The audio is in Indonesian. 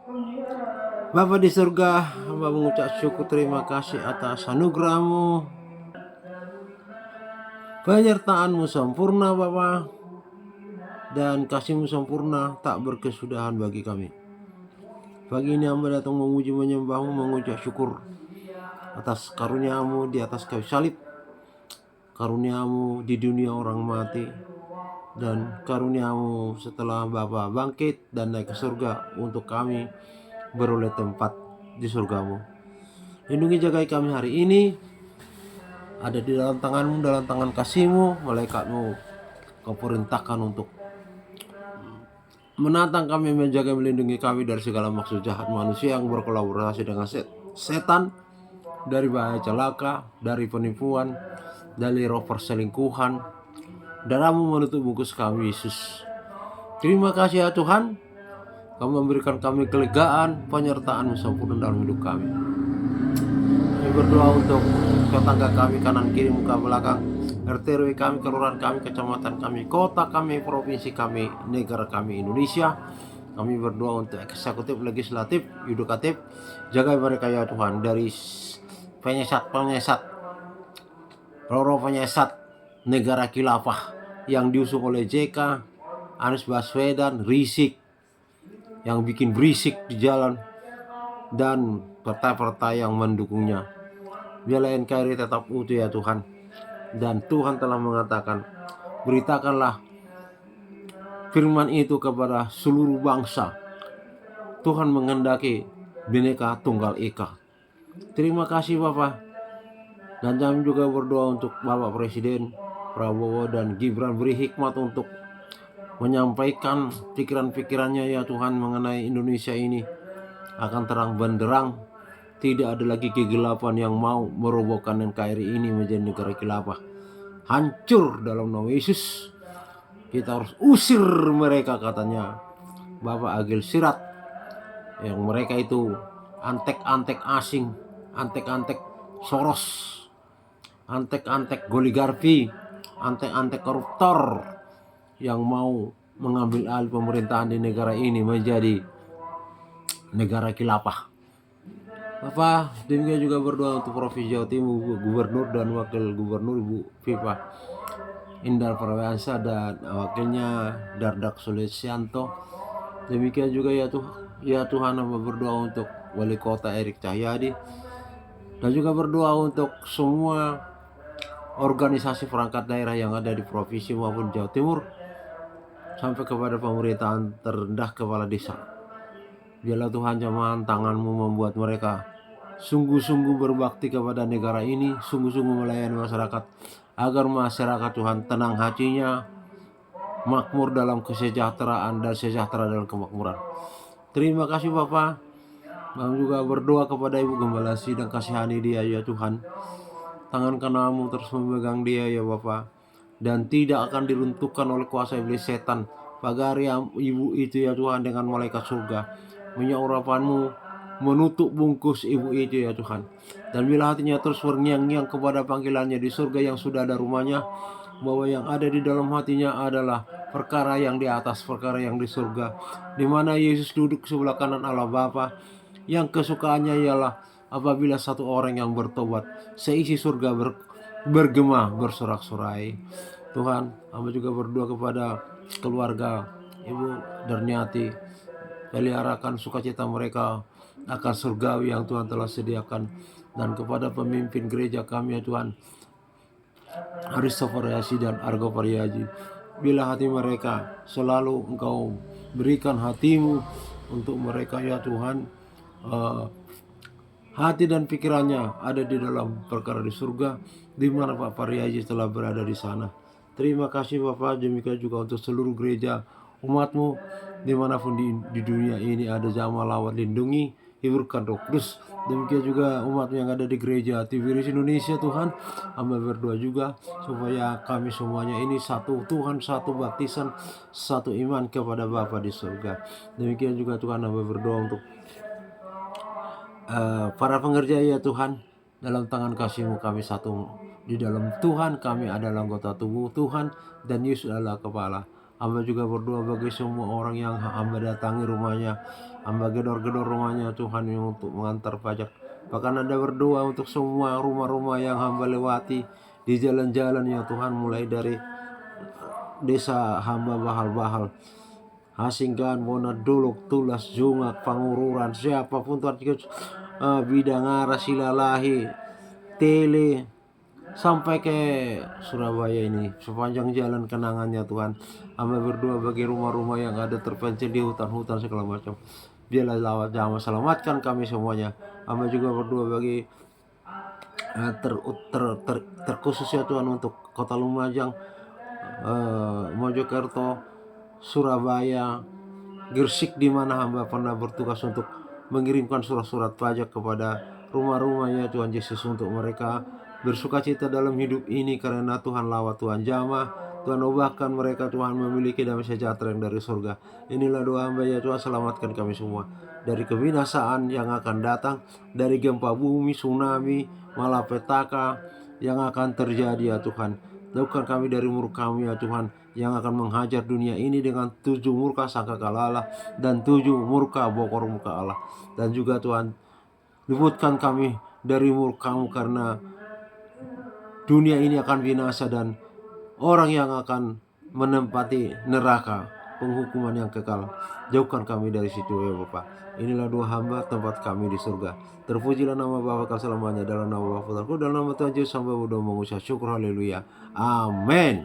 Bapa di surga, hamba mengucap syukur terima kasih atas anugerah-Mu, penyertaan-Mu sempurna Bapa, dan kasih-Mu sempurna tak berkesudahan bagi kami. Pagi ini hamba datang memuji menyembah-Mu, mengucap syukur atas karunia-Mu di atas kayu salib, karunia-Mu di dunia orang mati, dan karunia-Mu setelah Bapa bangkit dan naik ke surga untuk kami beroleh tempat di surga-Mu. Lindungi jagai kami hari ini, ada di dalam tangan-Mu, dalam tangan kasih-Mu, malaikat-Mu Kau perintahkan untuk menatang kami, menjaga, melindungi kami dari segala maksud jahat manusia yang berkolaborasi dengan setan, dari bahaya celaka, dari penipuan, dari roh perselingkuhan. Darah-Mu menutup bungkus kami, Yesus. Terima kasih ya Tuhan, Kau memberikan kami kelegaan, penyertaan-Mu sempurna dalam hidup kami. Kami berdoa untuk tetangga kami, kanan kiri muka belakang, RT RW kami, kelurahan kami, kecamatan kami, kota kami, provinsi kami, negara kami Indonesia. Kami berdoa untuk eksekutif, legislatif, yudikatif. Jaga mereka ya Tuhan dari penyesat, roh penyesat negara khilafah yang diusung oleh JK, Anies Baswedan, Rizik, yang bikin berisik di jalan, dan partai-partai yang mendukungnya. Biarlah NKRI tetap utuh ya Tuhan. Dan Tuhan telah mengatakan, beritakanlah firman itu kepada seluruh bangsa. Tuhan menghendaki Bhinneka Tunggal Ika. Terima kasih Bapak. Dan kami juga berdoa untuk Bapak Presiden Prabowo dan Gibran, beri hikmat untuk menyampaikan pikiran-pikirannya ya Tuhan mengenai Indonesia ini akan terang benderang. Tidak ada lagi kegelapan yang mau merobohkan NKRI ini menjadi negara khilafah. Hancur dalam nama Yesus. Kita harus usir mereka, katanya Bapak Agil Sirat, yang mereka itu antek-antek asing, antek-antek Soros, antek-antek oligarki, antek-antek koruptor yang mau mengambil alih pemerintahan di negara ini menjadi negara khilafah. Bapak, demikian juga berdoa untuk Provinsi Jawa Timur, Gubernur dan Wakil Gubernur Ibu Viva Indar Parawansa dan wakilnya Dardak Sulisianto. Demikian juga ya Tuhan, hamba berdoa untuk Wali Kota Erik Cahyadi, dan juga berdoa untuk semua organisasi perangkat daerah yang ada di provinsi maupun Jawa Timur, sampai kepada pemerintahan terendah kepala desa. Biarlah Tuhan jamahan tangan-Mu membuat mereka sungguh-sungguh berbakti kepada negara ini, sungguh-sungguh melayani masyarakat, agar masyarakat Tuhan tenang hatinya, makmur dalam kesejahteraan dan sejahtera dalam kemakmuran. Terima kasih Bapak. Kami juga berdoa kepada Ibu Gembala Sidang, kasihani dia ya Tuhan. Tangan kanan-Mu terus memegang dia ya Bapak, dan tidak akan diruntuhkan oleh kuasa iblis setan. Pagari ibu itu ya Tuhan dengan malaikat surga, urapan-Mu menutup bungkus ibu itu ya Tuhan. Dan bila hatinya terus berngiang-ngiang kepada panggilannya di surga yang sudah ada rumahnya, bahwa yang ada di dalam hatinya adalah perkara yang di atas, perkara yang di surga, di mana Yesus duduk sebelah kanan Allah Bapa, yang kesukaannya ialah apabila satu orang yang bertobat, seisi surga bergema bersorak-sorai. Tuhan, hamba juga berdoa kepada keluarga Ibu Darniati, peliharakan sukacita mereka akan surgawi yang Tuhan telah sediakan, dan kepada pemimpin gereja kami ya Tuhan, Aristo Variasi dan Argo Variaji, bila hati mereka selalu Engkau berikan hati-Mu untuk mereka ya Tuhan, hati dan pikirannya ada di dalam perkara di surga, di mana Pak Variaji telah berada di sana. Terima kasih Bapak. Demikian juga untuk seluruh gereja umat-Mu dimanapun di dunia ini ada jamaah lawat, lindungi, hiburkan Roh Kudus. Demikian juga umat yang ada di gereja TVRI Indonesia Tuhan, hamba berdoa juga supaya kami semuanya ini satu Tuhan, satu baptisan, satu iman kepada Bapa di surga. Demikian juga Tuhan, hamba berdoa untuk para pengerja ya Tuhan, dalam tangan kasih-Mu kami satu di dalam Tuhan, kami adalah anggota tubuh Tuhan, dan Yesus adalah kepala. Hamba juga berdoa bagi semua orang yang hamba datangi rumahnya, Hamba gedor-gedor rumahnya Tuhan yang untuk mengantar pajak. Bahkan ada berdoa untuk semua rumah-rumah yang hamba lewati di jalan-jalan ya Tuhan, mulai dari desa hamba Bahal-Bahal, Hasinggan, Monaduluk, Tulas, Jungak, Pangururan, siapapun Tuhan, Bidangara, Silalahi, Tele, sampai ke Surabaya ini, sepanjang jalan kenangannya Tuhan. Hamba berdoa bagi rumah-rumah yang ada terpencil di hutan-hutan segala macam. Biarlah lawat jamah selamatkan kami semuanya. Hamba juga berdoa bagi terkhusus ya Tuhan untuk Kota Lumajang, Mojokerto, Surabaya, Gresik, di mana hamba pernah bertugas untuk mengirimkan surat-surat pajak kepada rumah-rumahnya Tuhan Yesus, untuk mereka bersuka cita dalam hidup ini karena Tuhan lawat, Tuhan jamah, Tuhan ubahkan mereka Tuhan memiliki damai sejahtera yang dari surga. Inilah doa hamba ya Tuhan, selamatkan kami semua dari kebinasaan yang akan datang, dari gempa bumi, tsunami, malapetaka yang akan terjadi ya Tuhan. Jauhkan kami dari murka-Mu ya Tuhan, yang akan menghajar dunia ini dengan 7 murka sangkakala Allah dan 7 murka bokor muka Allah. Dan juga Tuhan, luputkan kami dari murka-Mu, karena dunia ini akan binasa dan orang yang akan menempati neraka, penghukuman yang kekal. Jauhkan kami dari situ ya Bapa. Inilah doa hamba, tempat kami di surga. Terpujilah nama Bapa kau selamanya, dalam nama Bapa, dalam nama Tuhan Yesus hamba berdoa mengucap syukur, haleluya, amin.